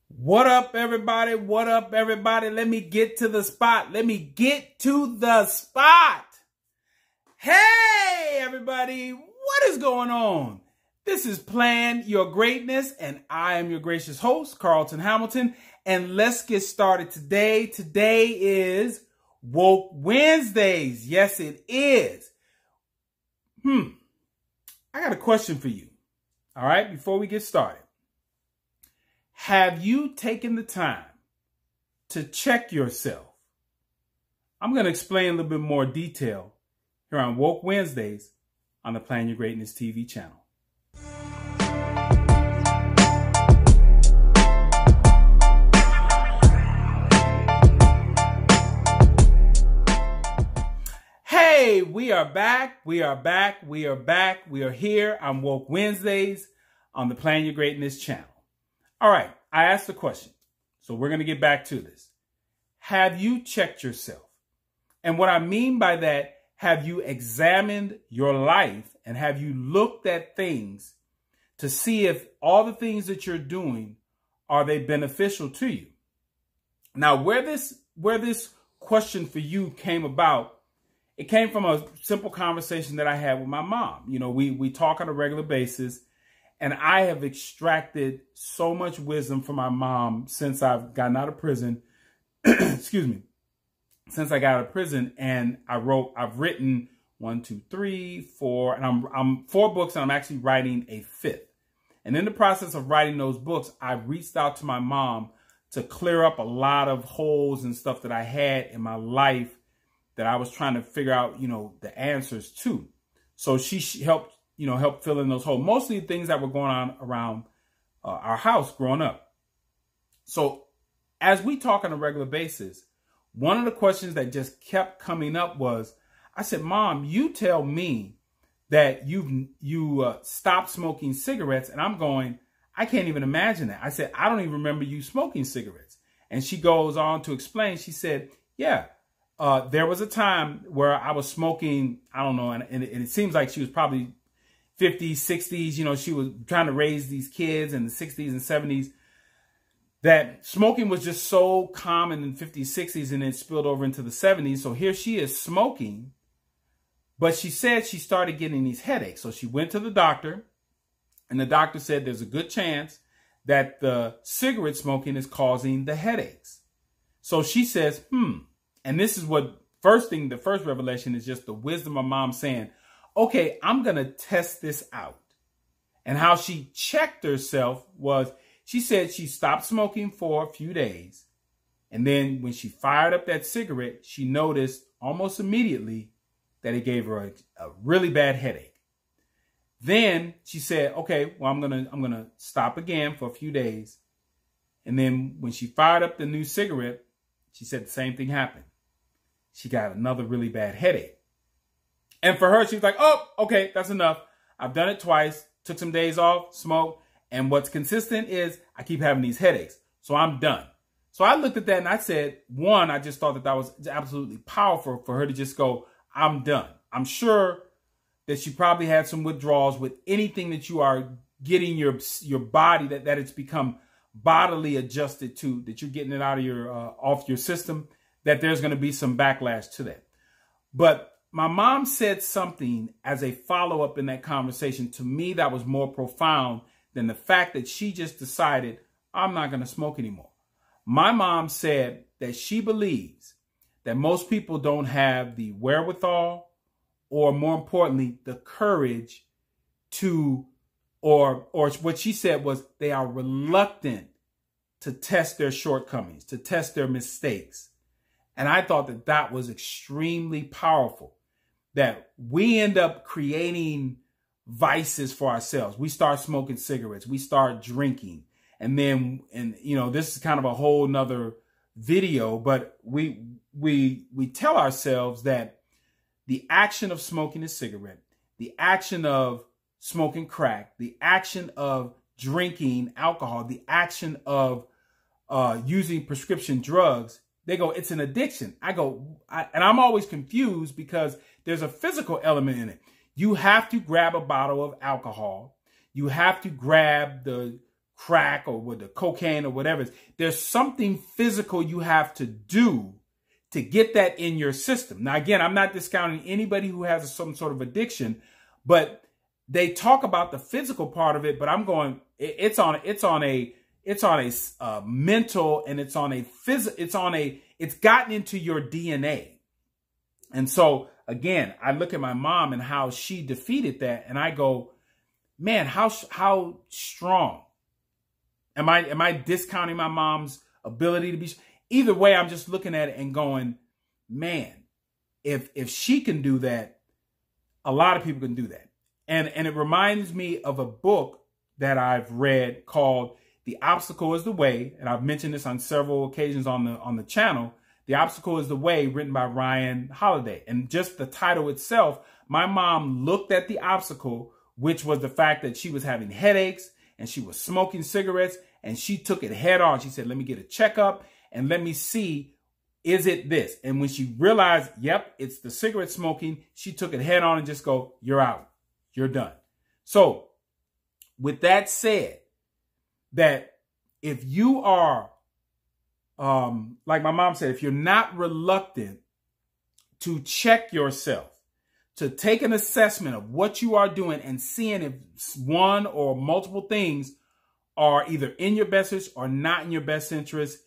What up, everybody? What up, everybody? Let me get to the spot. Let me get to the spot. Hey, everybody. What is going on? This is Plan Your Greatness, and I am your gracious host, Carlton Hamilton. And let's get started today. Today is Woke Wednesdays. Yes, it is. I got a question for you. All right, before we get started. Have you taken the time to check yourself? I'm going to explain a little bit more detail here on Woke Wednesdays on the Plan Your Greatness TV channel. Hey, we are back. We are back. We are back. We are here on Woke Wednesdays on the Plan Your Greatness channel. All right, I asked the question, so we're going to get back to this. Have you checked yourself? And what I mean by that, have you examined your life and have you looked at things to see if all the things that you're doing, are they beneficial to you? Now, where this question for you came about, it came from a simple conversation that I had with my mom. You know, we talk on a regular basis. And I have extracted so much wisdom from my mom since I've gotten out of prison. Excuse me. Since I got out of prison, and I've written 1, 2, 3, 4, and I'm 4 books, and I'm actually writing a 5th. And in the process of writing those books, I reached out to my mom to clear up a lot of holes and stuff that I had in my life that I was trying to figure out, the answers to. So she helped fill in those holes. Mostly things that were going on around our house growing up. So as we talk on a regular basis, one of the questions that just kept coming up was, I said, Mom, you tell me that you stopped smoking cigarettes. And I'm going, I can't even imagine that. I said, I don't even remember you smoking cigarettes. And she goes on to explain. She said, yeah, there was a time where I was smoking, I don't know, and it seems like she was probably 50s, 60s, she was trying to raise these kids in the 60s and 70s, that smoking was just so common in the 50s, 60s, and it spilled over into the 70s. So here she is smoking, but she said she started getting these headaches. So she went to the doctor, and the doctor said there's a good chance that the cigarette smoking is causing the headaches. So she says, and this is what the first revelation is just the wisdom of Mom saying, okay, I'm going to test this out. And how she checked herself was, she said she stopped smoking for a few days. And then when she fired up that cigarette, she noticed almost immediately that it gave her a really bad headache. Then she said, okay, well, I'm going to stop again for a few days. And then when she fired up the new cigarette, she said the same thing happened. She got another really bad headache. And for her, she was like, oh, okay, that's enough. I've done it twice, took some days off, smoked. And what's consistent is I keep having these headaches. So I'm done. So I looked at that and I said, one, I just thought that was absolutely powerful for her to just go, I'm done. I'm sure that she probably had some withdrawals with anything that you are getting your body, that it's become bodily adjusted to, that you're getting it out of off your system, that there's going to be some backlash to that. But my mom said something as a follow-up in that conversation to me that was more profound than the fact that she just decided, I'm not going to smoke anymore. My mom said that she believes that most people don't have the wherewithal, or more importantly, the courage to, or what she said was, they are reluctant to test their shortcomings, to test their mistakes. And I thought that that was extremely powerful. That we end up creating vices for ourselves. We start smoking cigarettes. We start drinking. And then, this is kind of a whole nother video, but we tell ourselves that the action of smoking a cigarette, the action of smoking crack, the action of drinking alcohol, the action of using prescription drugs, they go, it's an addiction. And I'm always confused because there's a physical element in it. You have to grab a bottle of alcohol. You have to grab the crack or with the cocaine or whatever. There's something physical you have to do to get that in your system. Now, again, I'm not discounting anybody who has some sort of addiction, but they talk about the physical part of it. But I'm going, it's on a mental, and it's gotten into your DNA. And so again, I look at my mom and how she defeated that, and I go, man, how strong. Am I discounting my mom's ability to be? Either way, I'm just looking at it and going, man, if she can do that, a lot of people can do that. And it reminds me of a book that I've read called The Obstacle is the Way. And I've mentioned this on several occasions on the channel. The Obstacle is the Way, written by Ryan Holiday. And just the title itself, my mom looked at the obstacle, which was the fact that she was having headaches and she was smoking cigarettes, and she took it head on. She said, let me get a checkup and let me see, is it this? And when she realized, yep, it's the cigarette smoking, she took it head on and just go, you're out. You're done. So with that said, that if you are, like my mom said, if you're not reluctant to check yourself, to take an assessment of what you are doing and seeing if one or multiple things are either in your best interest or not in your best interest,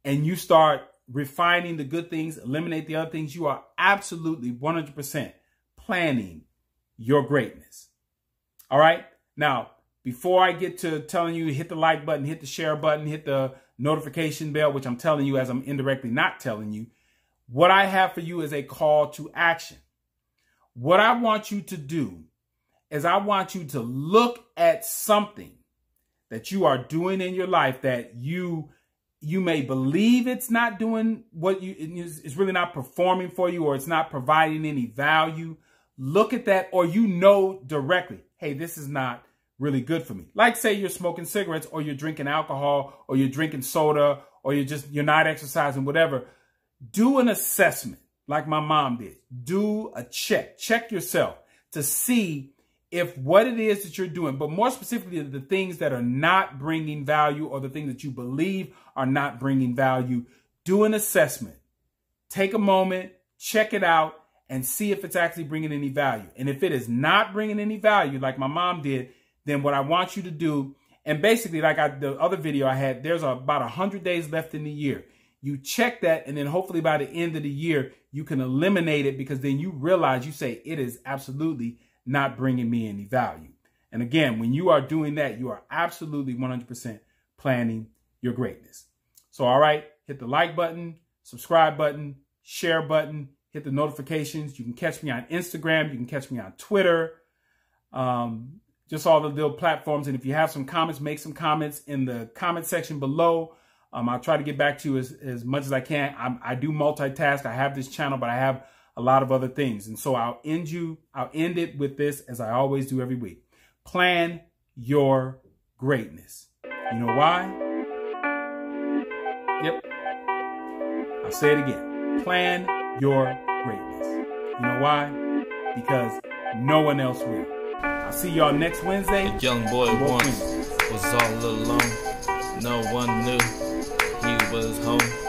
and you start refining the good things, eliminate the other things, you are absolutely 100% planning your greatness. All right. Now, before I get to telling you, hit the like button, hit the share button, hit the notification bell, which I'm telling you as I'm indirectly not telling you, what I have for you is a call to action. What I want you to do is I want you to look at something that you are doing in your life that you may believe it's not doing what it's really not performing for you, or it's not providing any value. Look at that, or you know directly, hey, this is not really good for me. Like say you're smoking cigarettes, or you're drinking alcohol, or you're drinking soda, or you're not exercising, whatever. Do an assessment like my mom did. Do a check yourself to see if what it is that you're doing, but more specifically the things that are not bringing value, or the things that you believe are not bringing value. Do an assessment. Take a moment, check it out, and see if it's actually bringing any value. And if it is not bringing any value, like my mom did, then what I want you to do, and basically like the other video I had, there's about 100 days left in the year. You check that, and then hopefully by the end of the year, you can eliminate it, because then you realize, you say, it is absolutely not bringing me any value. And again, when you are doing that, you are absolutely 100% planning your greatness. So, all right, hit the like button, subscribe button, share button, hit the notifications. You can catch me on Instagram. You can catch me on Twitter. Just all the little platforms. And if you have some comments, make some comments in the comment section below. I'll try to get back to you as much as I can. I do multitask. I have this channel, but I have a lot of other things. And so I'll end it with this, as I always do every week. Plan your greatness. You know why? Yep. I'll say it again. Plan your greatness. You know why? Because no one else will. I'll see y'all next Wednesday. A young boy once was all alone. No one knew he was home.